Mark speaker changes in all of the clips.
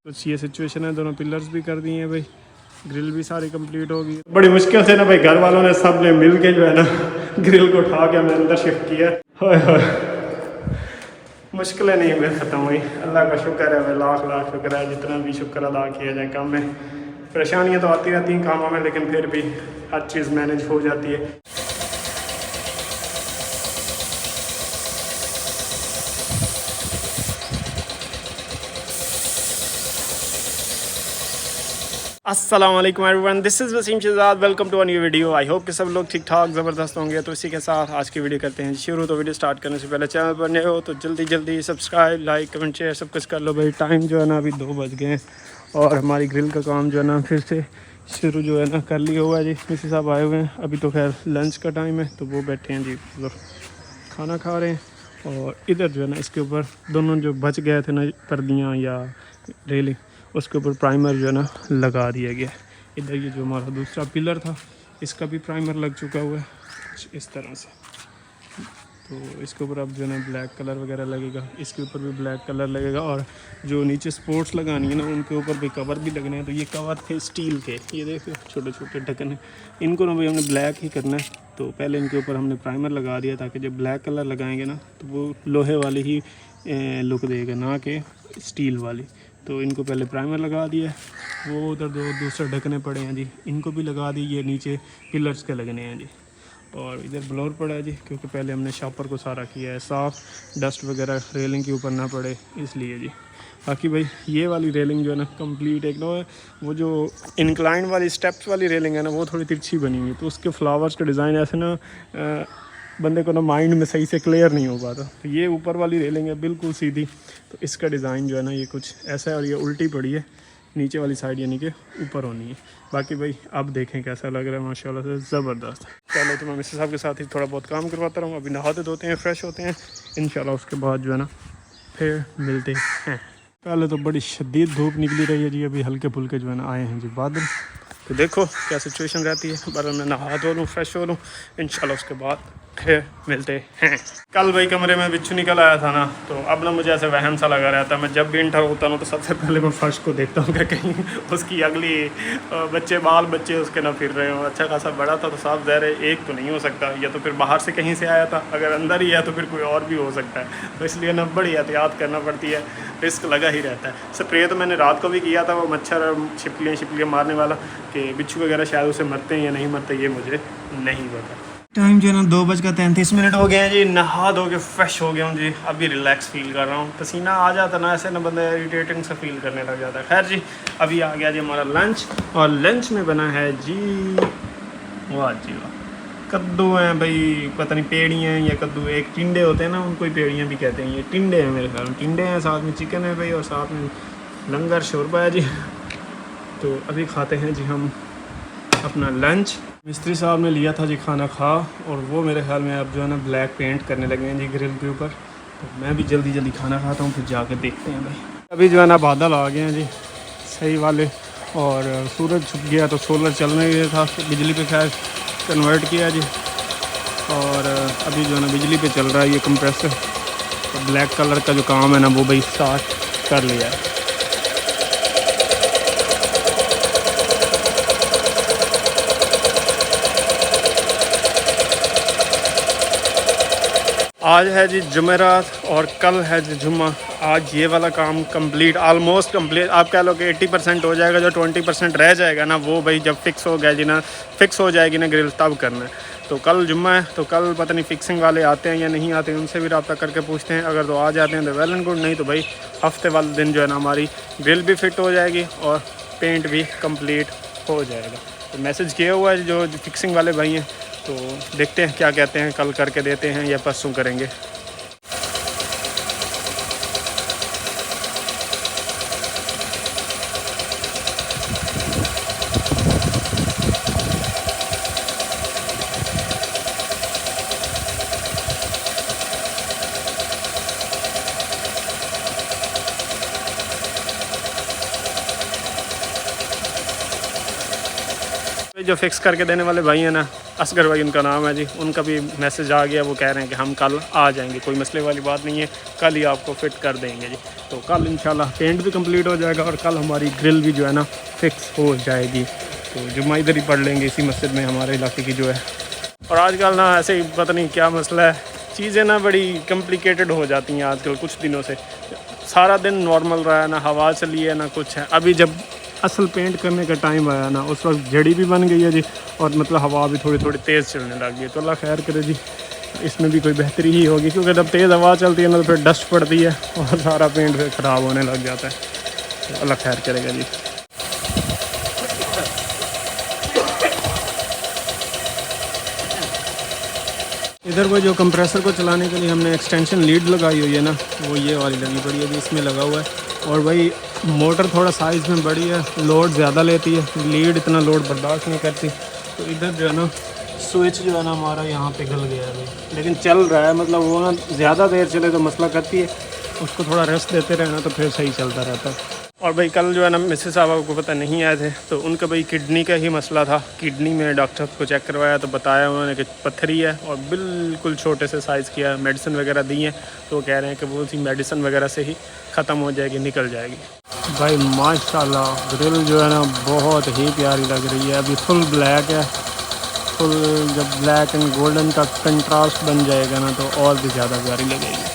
Speaker 1: कुछ ये सिचुएशन है, दोनों पिलर्स भी कर दिए हैं भाई, ग्रिल भी सारी कंप्लीट होगी। बड़ी मुश्किल से ना भाई घर वालों ने सब ने मिल के जो है ना ग्रिल को उठा के हमने अंदर शिफ्ट किया। मुश्किलें नहीं हुई, ख़त्म हुई। अल्लाह का शुक्र है भाई, लाख लाख शुक्र है। जितना भी शुक्र अदा किया जाए काम में। परेशानियाँ तो आती रहती हैं कामों में, लेकिन फिर भी हर चीज़ मैनेज हो जाती है। अस्सलाम वालेकुम everyone, this is Waseem Shahzad, welcome to a new video. I hope कि सब लोग ठीक ठाक ज़बरदस्त होंगे। तो इसी के साथ आज की वीडियो करते हैं शुरू। तो वीडियो स्टार्ट करने से पहले चैनल पर नए हो तो जल्दी सब्सक्राइब, लाइक, कमेंट, शेयर सब कुछ कर लो भाई। टाइम जो है ना अभी 2 बज गए हैं और हमारी ग्रिल का काम जो है ना फिर से शुरू जो है ना कर लिया हुआ है जी। मिसेस साहब आए हुए हैं, अभी तो खैर लंच का टाइम है तो वो बैठे हैं जी, मतलब खाना खा रहे हैं। और इधर जो है ना इसके ऊपर दोनों जो बच गए थे ना पर्दियाँ या रेलिंग, उसके ऊपर प्राइमर जो है ना लगा दिया गया। इधर ये जो हमारा दूसरा पिलर था इसका भी प्राइमर लग चुका हुआ है कुछ इस तरह से। तो इसके ऊपर अब जो है ना ब्लैक कलर वगैरह लगेगा, इसके ऊपर भी ब्लैक कलर लगेगा। और जो नीचे स्पोर्ट्स लगानी है ना उनके ऊपर भी कवर भी लगने हैं। तो ये कवर थे स्टील के, ये देखो छोटे छोटे ढक्कन है, इनको ना भाई हमने ब्लैक ही करना है। तो पहले इनके ऊपर हमने प्राइमर लगा दिया ताकि जब ब्लैक कलर लगाएंगे ना तो वो लोहे वाली ही लुक देगा, ना कि स्टील वाली। तो इनको पहले प्राइमर लगा दिया। वो उधर दूसरे ढकने पड़े हैं जी, इनको भी लगा दी। ये नीचे पिलर्स के लगने हैं जी। और इधर ब्लोर पड़ा है जी, क्योंकि पहले हमने शॉपर को सारा किया है साफ़, डस्ट वगैरह रेलिंग के ऊपर ना पड़े इसलिए जी। बाकी भाई ये वाली रेलिंग जो है ना कंप्लीट एक ना, वो जो इंक्लाइन वाली स्टेप्स वाली रेलिंग है ना वो थोड़ी तिरछी बनी हुई, तो उसके फ्लावर्स का डिज़ाइन ऐसे ना बंदे को ना माइंड में सही से क्लियर नहीं हो पाता। तो ये ऊपर वाली रेलिंग है बिल्कुल सीधी, तो इसका डिज़ाइन जो है ना ये कुछ ऐसा है। और ये उल्टी पड़ी है नीचे वाली साइड, यानी कि ऊपर होनी है। बाकी भाई अब देखें कैसा लग रहा है, माशाल्लाह से ज़बरदस्त। पहले तो मैं मिसेस साहब के साथ ही थोड़ा बहुत काम करवाता रहूँ। अभी नहाते धोते हैं, फ्रेश होते हैं इंशाल्लाह, उसके बाद जो है ना फिर मिलते हैं। पहले तो बड़ी शदीद धूप निकली रही है जी, अभी हल्के फुल्के जो है ना आए हैं जी बादल। तो देखो क्या सिचुएशन रहती है। पर मैं नहा धो लूँ, फ्रेश हो लूँ, इंशाल्लाह उसके बाद फिर मिलते हैं। कल भाई कमरे में बिच्छू निकल आया था ना, तो अब ना मुझे ऐसे वहम सा लगा रहता है। मैं जब भी इंटर होता हूँ तो सबसे पहले मैं फर्श को देखता हूँ कि कहीं उसकी अगली बाल बच्चे उसके ना फिर रहे हो। अच्छा खासा बड़ा था तो साफ ज़ाहिर है एक तो नहीं हो सकता, या तो फिर बाहर से कहीं से आया था, अगर अंदर ही है तो फिर कोई और भी हो सकता है। तो इसलिए ना बड़ी एहतियात करना पड़ती है, रिस्क लगा ही रहता है। स्प्रे तो मैंने रात को भी किया था, वो मच्छर छिपकलियाँ मारने वाला, कि बिच्छू वगैरह शायद उसे मरते हैं या नहीं मरते ये मुझे नहीं पता। टाइम जो है ना 2:33 हो गए हैं जी। नहा धो के फ्रेश हो गया हूँ जी, अभी रिलैक्स फील कर रहा हूँ। पसीना आ जाता ना ऐसे ना बंदा इरिटेटिंग सा फील करने लग जाता है। खैर जी अभी आ गया जी हमारा लंच, और लंच में बना है जी वाह जी वाह, कद्दू हैं भाई, पता नहीं पेड़ियाँ हैं या कद्दू, एक टिंडे होते हैं ना उनको ही पेड़ियाँ भी कहते हैं। ये टिंडे हैं मेरे ख्याल में, टिंडे हैं, साथ में चिकन है भाई और साथ में लंगर शोरबा है जी। तो अभी खाते हैं जी हम अपना लंच। मिस्त्री साहब ने लिया था जी खाना खा, और वो मेरे ख्याल में अब जो है ना ब्लैक पेंट करने लगे हैं जी ग्रिल के ऊपर। तो मैं भी जल्दी खाना खाता हूँ, फिर जाके देखते हैं भाई। अभी जो है ना बादल आ गए हैं जी सही वाले, और सूरज छुप गया तो सोलर चलने गया था, बिजली पे खैर कन्वर्ट किया जी। और अभी जो है ना बिजली पे चल रहा है ये कंप्रेसर। तो ब्लैक कलर का जो काम है ना वो भाई स्टार्ट कर लिया है। आज है जी जुमेरात और कल है जी जुम्मा। आज ये वाला काम कंप्लीट, ऑलमोस्ट कंप्लीट, आप कह लो कि 80% हो जाएगा। जो 20% रह जाएगा ना वो भाई जब फिक्स हो गया जी ना, फिक्स हो जाएगी ना ग्रिल तब करना है। तो कल जुम्मा है, तो कल पता नहीं फिक्सिंग वाले आते हैं या नहीं आते, उनसे भी रब्ता करके पूछते हैं। अगर तो आ जाते हैं तो वेल एंड गुड, नहीं तो भाई हफ्ते वाले दिन जो है ना हमारी ग्रिल भी फिट हो जाएगी और पेंट भी कंप्लीट हो जाएगा। तो मैसेज किया हुआ है जो फिक्सिंग वाले भाई हैं, तो देखते हैं क्या कहते हैं, कल करके देते हैं या परसों करेंगे। जो फिक्स करके देने वाले भाई हैं ना असगर भाई उनका नाम है जी, उनका भी मैसेज आ गया, वो कह रहे हैं कि हम कल आ जाएंगे, कोई मसले वाली बात नहीं है, कल ही आपको फ़िट कर देंगे जी। तो कल इंशाल्लाह पेंट भी कंप्लीट हो जाएगा और कल हमारी ग्रिल भी जो है ना फिक्स हो जाएगी। तो जुम्मा इधर ही पढ़ लेंगे इसी मस्जिद में हमारे इलाके की जो है। और आजकल ना ऐसे ही पता नहीं क्या मसला है, चीज़ें ना बड़ी कॉम्प्लिकेटेड हो जाती हैं आजकल कुछ दिनों से। सारा दिन नॉर्मल रहा है, ना हवा चली है ना कुछ है। अभी जब असल पेंट करने का टाइम आया ना उस वक्त जड़ी भी बन गई है जी, और मतलब हवा भी थोड़ी थोड़ी तेज़ चलने लग गई है। तो अल्लाह खैर करे जी, इसमें भी कोई बेहतरी ही होगी, क्योंकि जब तेज़ हवा चलती है ना तो फिर डस्ट पड़ती है और सारा पेंट फिर ख़राब होने लग जाता है। तो अल्लाह खैर करेगा जी। इधर वो जो कंप्रेसर को चलाने के लिए हमने एक्सटेंशन लीड लगाई हुई है ना, वो ये वाली लगी पड़ी है अभी इसमें लगा हुआ है। और भाई मोटर थोड़ा साइज़ में बड़ी है, लोड ज़्यादा लेती है, लीड इतना लोड बर्दाश्त नहीं करती। तो इधर जो है ना स्विच जो है ना हमारा यहाँ पे गल गया है भाई, लेकिन चल रहा है। मतलब वो ना ज़्यादा देर चले तो मसला करती है, उसको थोड़ा रेस्ट देते रहना तो फिर सही चलता रहता है। और भाई कल जो है ना मिसेस साहब को पता नहीं आए थे, तो उनका भाई किडनी का ही मसला था। किडनी में डॉक्टर को चेक करवाया तो बताया उन्होंने कि पत्थरी है और बिल्कुल छोटे से साइज़ किया, मेडिसिन वगैरह दी हैं। तो वो कह रहे हैं कि वो उसी मेडिसिन वगैरह से ही ख़त्म हो जाएगी, निकल जाएगी। भाई माशाल्लाह ग्रिल जो है ना बहुत ही प्यारी लग रही है। अभी फुल ब्लैक है, फुल जब ब्लैक एंड गोल्डन का कंट्रास्ट बन जाएगा ना तो और भी ज़्यादा प्यारी लगेगी।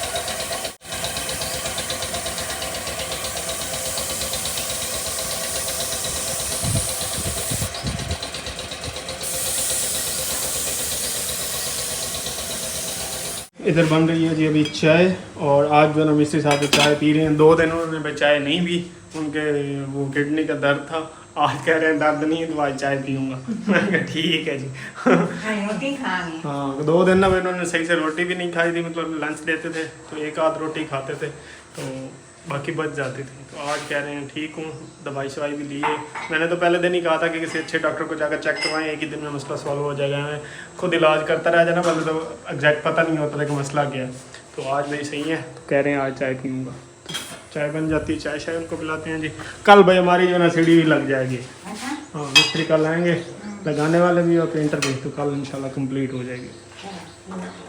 Speaker 1: इधर बन रही है जी अभी चाय, और आज जो है ना मिस्त्री साहब चाय पी रहे हैं। 2 दिन उन्होंने चाय नहीं पी, उनके वो किडनी का दर्द था। आज कह रहे हैं दर्द नहीं है तो आज चाय पीऊँगा। मैंने कहा ठीक है जी।
Speaker 2: रोटी खानी।
Speaker 1: हाँ 2 दिन ना उन्होंने सही से रोटी भी नहीं खाई थी, मतलब लंच देते थे तो एक आध रोटी खाते थे तो बाकी बच जाती थी। तो आज कह रहे हैं ठीक हूँ, दवाई शवाई भी ली है। मैंने तो पहले दिन ही कहा था कि किसी अच्छे डॉक्टर को जाकर चेक करवाएं, एक ही दिन में मसला सॉल्व हो जाएगा। मैं खुद इलाज करता रह जाना, पहले तो एग्जैक्ट पता नहीं होता था कि मसला क्या है। तो आज नहीं सही है, तो कह रहे हैं आज चाय पीऊँगा। चाय बन जाती है, चाय शाय उनको पिलाते हैं जी। कल भाई हमारी जो ना सीढ़ी भी लग जाएगी। हाँ मिस्त्री कल आएंगे, लगाने वाले भी और पेंटर भी, तो कल इंशाल्लाह कंप्लीट हो जाएगी।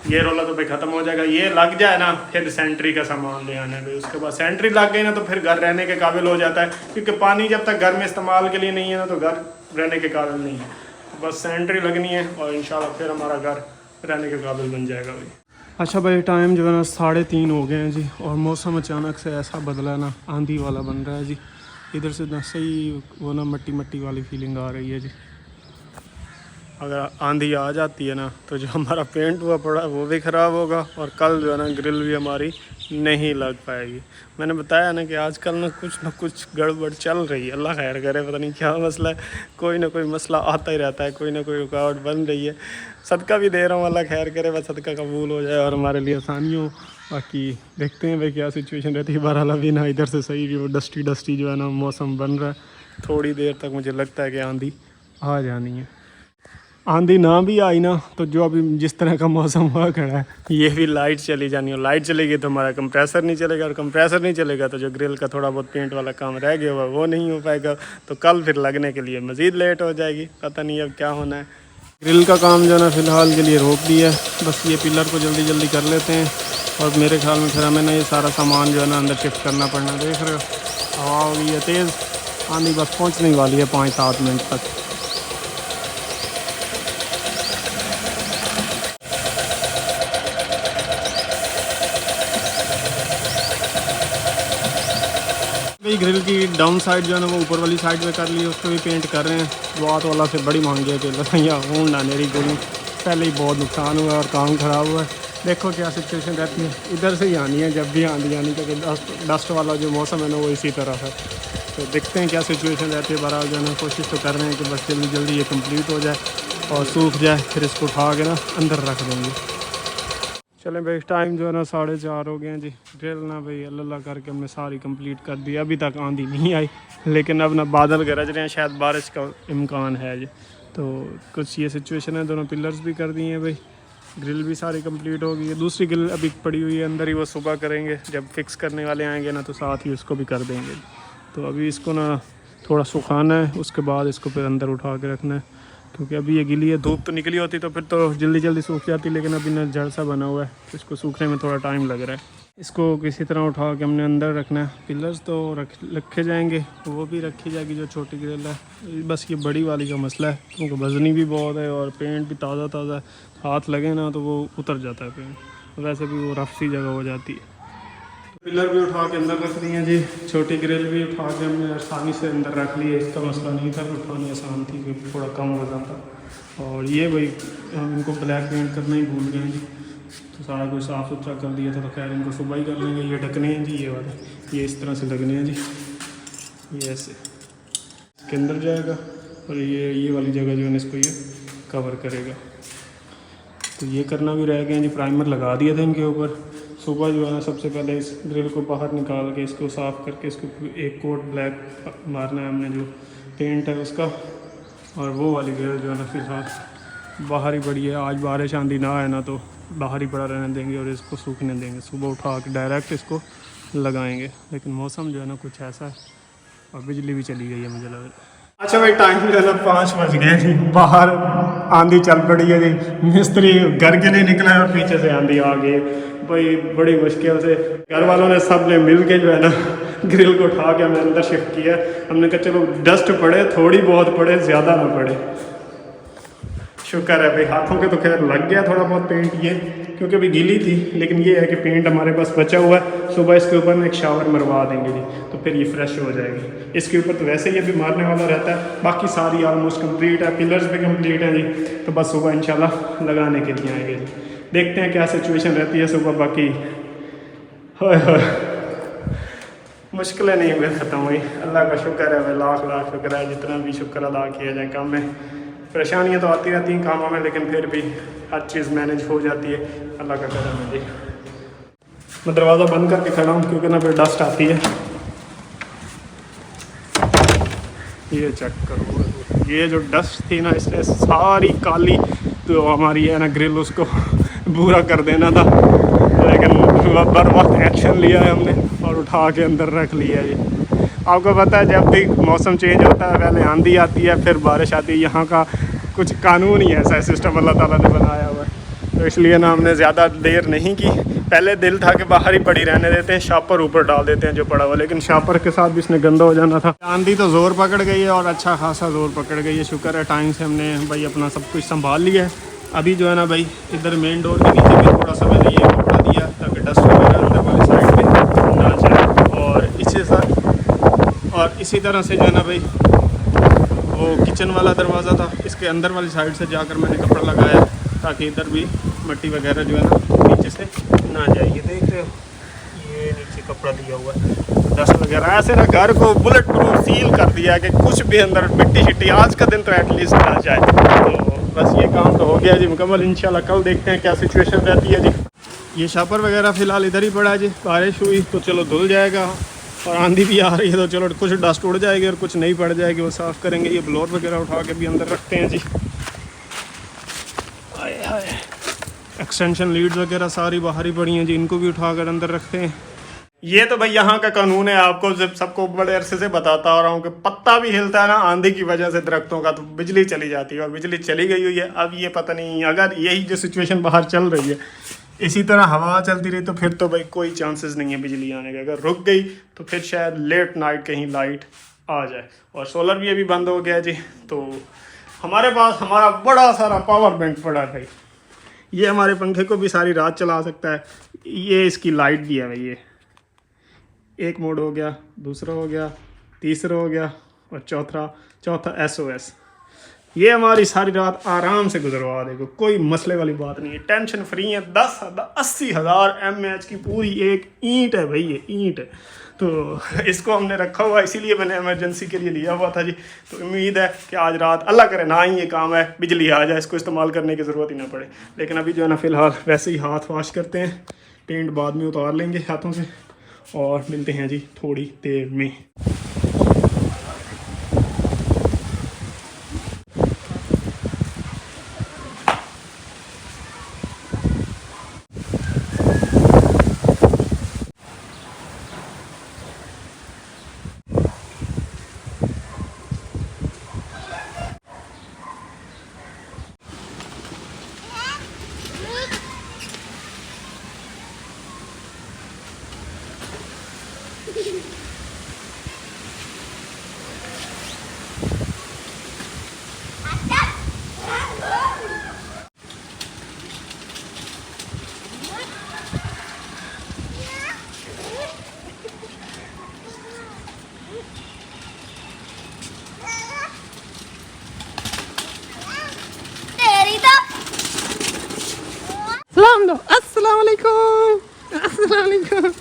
Speaker 1: ये रोला तो भाई ख़त्म हो जाएगा, ये लग जाए ना फिर सेंट्री का सामान ले आने भाई। उसके बाद सेंट्री लग गई ना तो फिर घर रहने के काबिल हो जाता है, क्योंकि पानी जब तक घर में इस्तेमाल के लिए नहीं है ना तो घर रहने के काबिल नहीं है। तो बस सेंट्री लगनी है और इंशाल्लाह फिर हमारा घर रहने के काबिल बन जाएगा भाई। अच्छा भाई टाइम जो है ना 3:30 हो गए हैं जी, और मौसम अचानक से ऐसा बदला है ना, आंधी वाला बन रहा है जी। इधर से ना सही वो ना मट्टी मट्टी वाली फीलिंग आ रही है जी। अगर आंधी आ जाती है ना तो जो हमारा पेंट हुआ पड़ा वो भी ख़राब होगा, और कल जो है ना ग्रिल भी हमारी नहीं लग पाएगी। मैंने बताया ना कि आजकल ना कुछ गड़बड़ चल रही है। अल्लाह खैर करे, पता नहीं क्या मसला है, कोई ना कोई मसला आता ही रहता है, कोई ना कोई रुकावट बन रही है। सदका भी दे रहा हूँ, अल्लाह खैर करे, बस सदका कबूल हो जाए और हमारे लिए आसानी हो। बाकी देखते हैं भाई क्या सिचुएशन रहती है। बहरहाल अभी ना इधर से सही भी वो डस्टी जो है ना मौसम बन रहा है, थोड़ी देर तक मुझे लगता है कि आंधी आ जानी है। आंधी ना भी आई ना तो जो अभी जिस तरह का मौसम हुआ खड़ा है, ये भी लाइट चली जानी, और लाइट चलेगी तो हमारा कंप्रेसर नहीं चलेगा, और कंप्रेसर नहीं चलेगा तो जो ग्रिल का थोड़ा बहुत पेंट वाला काम रह गया हुआ वो नहीं हो पाएगा। तो कल फिर लगने के लिए मज़ीद लेट हो जाएगी, पता नहीं अब क्या होना है। ग्रिल का काम जो है ना फ़िलहाल के लिए रोक दिया है, बस ये पिलर को जल्दी जल्दी कर लेते हैं। और मेरे ख्याल में फिर हमें ना ये सारा सामान जो है ना अंदर शिफ्ट करना पड़ना। देख रहे हो हवा हो गई है तेज़, आंधी बस पहुँचने वाली है 5-7 मिनट तक। भाई ग्रिल की डाउन साइड जो है ना वो ऊपर वाली साइड पे कर ली, उसको भी पेंट कर रहे हैं। दुआत वाला से बड़ी मांगी है कि लसैया हूँ ना मेरी गोली, पहले ही बहुत नुकसान हुआ और काम ख़राब हुआ है। देखो क्या सिचुएशन रहती है, इधर से ही आनी है जब भी आंधी आनी, क्योंकि डस्ट वाला जो मौसम है ना वो इसी तरह है। तो देखते हैं क्या सिचुएशन रहती है। बहरहाल जो है ना कोशिश तो कर रहे हैं कि बस जल्दी जल्दी ये कम्प्लीट हो जाए और सूख जाए, फिर इसको उठा के ना अंदर रख देंगे। चलें भाई टाइम जो है ना 4:30 हो गए हैं जी। ग्रिल ना भाई अल्लाह करके हमने सारी कंप्लीट कर दी। अभी तक आंधी नहीं आई, लेकिन अब ना बादल गरज रहे हैं, शायद बारिश का इम्कान है जी। तो कुछ ये सिचुएशन है। दोनों पिलर्स भी कर दिए हैं भाई, ग्रिल भी सारी कंप्लीट हो गई है। दूसरी ग्रिल अभी पड़ी हुई है अंदर ही, वो सुबह करेंगे, जब फिक्स करने वाले आएंगे ना तो साथ ही उसको भी कर देंगे। तो अभी इसको ना थोड़ा सुखाना है, उसके बाद इसको फिर अंदर उठा के रखना है। क्योंकि अभी ये गीली है, धूप तो निकली होती तो फिर तो जल्दी जल्दी सूख जाती, लेकिन अभी ना जड़ सा बना हुआ है तो इसको सूखने में थोड़ा टाइम लग रहा है। इसको किसी तरह उठा के हमने अंदर रखना है। पिलर्स तो रखे जाएंगे, वो भी रखी जाएगी जो छोटी ग्रिल है। बस ये बड़ी वाली का मसला है क्योंकि वज़नी भी बहुत है और पेंट भी ताज़ा ताज़ा, हाथ लगे ना तो वो उतर जाता है पेंट, वैसे भी वो रफ सी जगह हो जाती है। पिलर भी उठा के अंदर रख दिए जी, छोटी ग्रिल भी उठा के हमने आसानी से अंदर रख ली है। इसका मसला नहीं था, उठानी आसान थी क्योंकि थोड़ा कम वजन था। और ये भाई हम इनको ब्लैक पेंट करना ही भूल गए जी, तो सारा कुछ साफ़ सुथरा कर दिया था, तो खैर इनको सुबह ही कर लेंगे। ये ढकने हैं जी, ये वाले, ये इस तरह से लगने हैं जी, ये ऐसे इसके अंदर जाएगा और ये वाली जगह जो है ना इसको ये कवर करेगा। तो ये करना भी रह गया जी, प्राइमर लगा दिया था इनके ऊपर। सुबह जो है ना सबसे पहले इस ग्रिल को बाहर निकाल के इसको साफ़ करके इसको एक कोट ब्लैक मारना है हमने, जो पेंट है उसका। और वो वाली ग्रिल जो है ना फिर बाहर ही पड़ी है, आज बारिश आंधी ना आए ना तो बाहर ही पड़ा रहने देंगे और इसको सूखने देंगे। सुबह उठा के डायरेक्ट इसको लगाएंगे, लेकिन मौसम जो है ना कुछ ऐसा है और बिजली भी चली गई है मुझे लग रहा है। अच्छा भाई, टाइम जो है ना 5 बज गए जी, बाहर आंधी चल पड़ी है जी। मिस्त्री घर के लिए निकला है और पीछे से आंधी आ गई है भाई। बड़ी मुश्किल से घर वालों ने सब ने मिल के जो है ना ग्रिल को उठा के हमें अंदर शिफ्ट किया। हमने कहा चलो डस्ट पड़े, थोड़ी बहुत पड़े, ज़्यादा ना पड़े। शुक्र है भाई, हाथों के तो खैर लग गया थोड़ा बहुत पेंट ये, क्योंकि अभी गीली थी। लेकिन ये है कि पेंट हमारे पास बचा हुआ है, सुबह इसके ऊपर में एक शावर मरवा देंगे जी, तो फिर ये फ्रेश हो जाएगी। इसके ऊपर तो वैसे ही अभी मारने वाला रहता है, बाकी सारी ऑलमोस्ट कंप्लीट है, पिलर्स भी कंप्लीट हैं जी। तो बस सुबह इंशाल्लाह लगाने के लिए आएंगे जी, देखते हैं क्या सिचुएशन रहती है सुबह। बाकी मुश्किलें नहीं हुई ख़त्म हुई, अल्लाह का शुक्र है भाई, लाख लाख शुक्र है। जितना भी शुक्र अदा किया जाए काम में। परेशानियाँ तो आती रहती हैं कामों में, लेकिन फिर भी हर चीज़ मैनेज हो जाती है, अल्लाह का करम है जी। मैं दरवाज़ा बंद करके खड़ा हूँ क्योंकि ना फिर डस्ट आती है। ये चेक करो, ये जो डस्ट थी ना इसने सारी काली तो हमारी है ना ग्रिल उसको पूरा कर देना था, लेकिन बर वक्त एक्शन लिया है हमने और उठा के अंदर रख लिया है जी। आपको पता है जब भी मौसम चेंज होता है, पहले आंधी आती है फिर बारिश आती है, यहाँ का कुछ कानून ही ऐसा है, सिस्टम अल्लाह ताला ने बनाया हुआ है। तो इसलिए ना हमने ज़्यादा देर नहीं की। पहले दिल था कि बाहर ही पड़ी रहने देते हैं, शापर ऊपर डाल देते हैं जो पड़ा हुआ, लेकिन शापर के साथ भी इसने गंदा हो जाना था। आंधी तो ज़ोर पकड़ गई है और अच्छा खासा ज़ोर पकड़ गई है। शुक्र है टाइम से हमने भाई अपना सब कुछ संभाल लिया है। अभी जो है ना भाई इधर मेन डोर के नीचे भी थोड़ा सा मैंने ये कपड़ा दिया ताकि डस्ट वगैरह अंदर वाली साइड में ना जाए। और इसी तरह से जो है ना भाई वो किचन वाला दरवाज़ा था, इसके अंदर वाली साइड से जाकर मैंने कपड़ा लगाया ताकि इधर भी मिट्टी वगैरह जो है ना नीचे से ना जाए। ये देख रहे हो, ये नीचे कपड़ा दिया हुआ है, डस्ट वगैरह ऐसे ना घर को बुलेट प्रूफ सील कर दिया कि कुछ भी अंदर मिट्टी शिट्टी आज का दिन तो एटलीस्ट ना जाए। तो बस ये काम तो हो गया जी मुकम्मल। इंशाल्लाह कल देखते हैं क्या सिचुएशन रहती है जी। ये शापर वगैरह फ़िलहाल इधर ही पड़ा है जी, बारिश हुई तो चलो धुल जाएगा और आंधी भी आ रही है तो चलो कुछ डस्ट उड़ जाएगी और कुछ नहीं पड़ जाएगी, वो साफ़ करेंगे। ये ब्लोर वगैरह उठा के भी अंदर रखते हैं जी। आए हाय, एक्सटेंशन लीड्स वगैरह सारी बाहर ही पड़ी हैं जी, इनको भी उठा कर अंदर रखते हैं। ये तो भाई यहाँ का कानून है, आपको जब सबको बड़े अरसे से बताता आ रहा हूँ कि पत्ता भी हिलता है ना आंधी की वजह से दरख्तों का तो बिजली चली जाती है, और बिजली चली गई हुई है। अब ये पता नहीं, अगर यही जो सिचुएशन बाहर चल रही है इसी तरह हवा चलती रही तो फिर तो भाई कोई चांसेस नहीं है बिजली आने का। अगर रुक गई तो फिर शायद लेट नाइट कहीं लाइट आ जाए। और सोलर भी अभी बंद हो गया जी, तो हमारे पास हमारा बड़ा सारा पावर बैंक पड़ा है भाई। ये हमारे पंखे को भी सारी रात चला सकता है। ये इसकी लाइट भी है भाई, ये एक मोड हो गया, दूसरा हो गया, तीसरा हो गया और चौथा SOS। ये हमारी सारी रात आराम से गुजरवा देगा, कोई मसले वाली बात नहीं है, टेंशन फ्री है। 80,000 mAh की पूरी एक ईंट है भाई, ये ईंट है। तो इसको हमने रखा हुआ, इसीलिए मैंने इमरजेंसी के लिए लिया हुआ था जी। तो उम्मीद है कि आज रात अल्लाह करे ना ही ये काम है, बिजली आ जाए, इसको इस्तेमाल करने की ज़रूरत ही ना पड़े। लेकिन अभी जो है ना फ़िलहाल वैसे ही हाथ वाश करते हैं, पेंट बाद में उतार लेंगे हाथों से और मिलते हैं जी थोड़ी देर में। सलाम दो। अस्सलाम वालेकुम, अस्सलाम वालेकुम,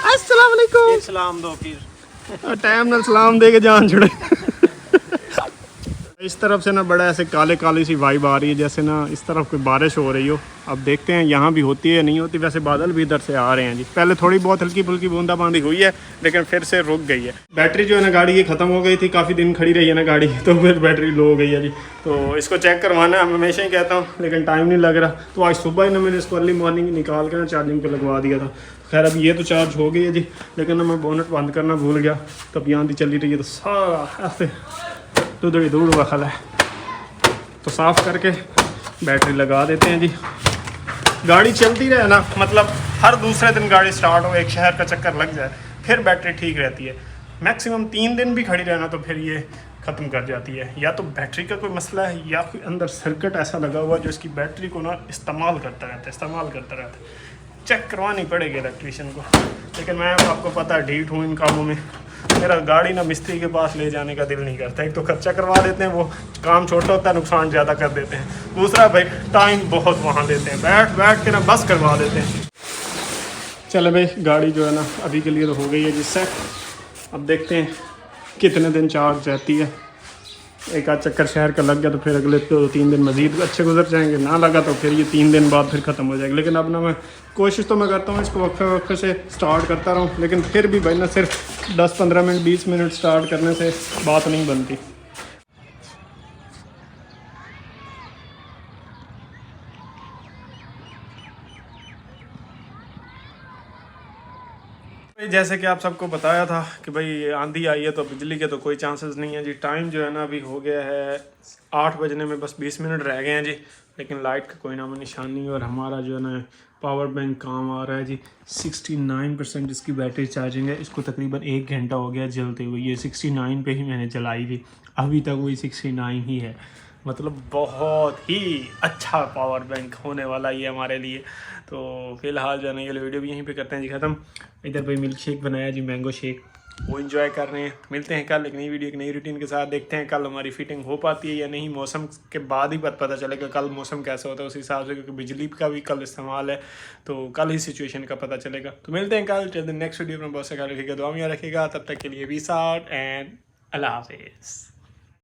Speaker 1: अस्सलाम वालेकुम।
Speaker 3: सलाम दो फिर
Speaker 1: टाइम ना सलाम दे के जान छुड़े। इस तरफ से ना बड़ा ऐसे काले काली सी वाइब आ रही है, जैसे ना इस तरफ कोई बारिश हो रही हो। अब देखते हैं यहाँ भी होती है या नहीं होती। वैसे बादल भी इधर से आ रहे हैं जी। पहले थोड़ी बहुत हल्की फुल्की बूंदाबांदी हुई है, लेकिन फिर से रुक गई है। बैटरी जो है ना गाड़ी की ख़त्म हो गई थी, काफ़ी दिन खड़ी रही है ना गाड़ी, तो फिर बैटरी लो हो गई है जी। तो इसको चेक करवाना है, हमेशा ही कहता हूँ, लेकिन टाइम नहीं लग रहा। तो आज सुबह ही ना मैंने इसको अर्ली मॉर्निंग निकाल कर ना चार्जिंग पर लगवा दिया था। खैर अब ये तो चार्ज हो गई है जी, लेकिन ना मैं बोनट बंद करना भूल गया। तब यहाँ चली रही है तो सारा ऐसे दूधड़ी दूध वखल है। तो साफ़ करके बैटरी लगा देते हैं जी। गाड़ी चलती रहे ना, मतलब हर दूसरे दिन गाड़ी स्टार्ट हो, एक शहर का चक्कर लग जाए, फिर बैटरी ठीक रहती है। मैक्सिमम 3 दिन भी खड़ी रहना तो फिर ये ख़त्म कर जाती है। या तो बैटरी का कोई मसला है, या कोई अंदर सर्किट ऐसा लगा हुआ जो इसकी बैटरी को ना इस्तेमाल करता रहता है। चेक करवानी पड़ेगी इलेक्ट्रीशियन को। लेकिन मैं आपको पता है ढीठ हूँ इन कामों में। मेरा गाड़ी ना मिस्त्री के पास ले जाने का दिल नहीं करता। एक तो खर्चा करवा देते हैं, वो काम छोटा होता है, नुकसान ज़्यादा कर देते हैं। दूसरा भाई टाइम बहुत वहाँ देते हैं, बैठ के ना बस करवा देते हैं। चलो भाई गाड़ी जो है ना अभी के लिए तो हो गई है जी सेट। अब देखते हैं कितने दिन चार्ज रहती है। एक आध चक्कर शहर का लग गया तो फिर अगले 2-3 दिन मज़ीद अच्छे गुजर जाएंगे। ना लगा तो फिर ये 3 दिन बाद फिर ख़त्म हो जाएगा। लेकिन अब ना मैं कोशिश तो मैं करता हूँ इसको वक्फे से स्टार्ट करता रहूँ, लेकिन फिर भी भाई ना सिर्फ 10-15 मिनट 20 मिनट स्टार्ट करने से बात नहीं बनती। जैसे कि आप सबको बताया था कि भाई आंधी आई है तो बिजली के तो कोई चांसेस नहीं है जी। टाइम जो है ना अभी हो गया है 8 बजने में बस 20 मिनट रह गए हैं जी, लेकिन लाइट का कोई नामो निशान नहीं है। और हमारा जो है ना पावर बैंक काम आ रहा है जी। 69% इसकी बैटरी चार्जिंग है। इसको तकरीबन 1 घंटा हो गया जलते हुए। ये 69 पे ही मैंने चलाई थी, अभी तक वही 69 ही है। मतलब बहुत ही अच्छा पावर बैंक होने वाला ये हमारे लिए। तो फिलहाल जो है ना ये वीडियो भी यहीं पे करते हैं जी ख़त्म। इधर भाई मिल्क शेक बनाया जी, मैंगो शेक, वो इन्जॉय कर रहे हैं। मिलते हैं कल एक नई वीडियो, एक नई रूटीन के साथ। देखते हैं कल हमारी फिटिंग हो पाती है या नहीं। मौसम के बाद ही पता चलेगा कल मौसम कैसा होता है, उस हिसाब से, क्योंकि बिजली का भी कल इस्तेमाल है, तो कल ही सिचुएशन का पता चलेगा। तो मिलते हैं कल। चलते नेक्स्ट वीडियो में बहुत सा ख्याल रखिएगा, दुआ में रखिएगा। तब तक के लिए पीस आउट एंड अल्लाह हाफिज़।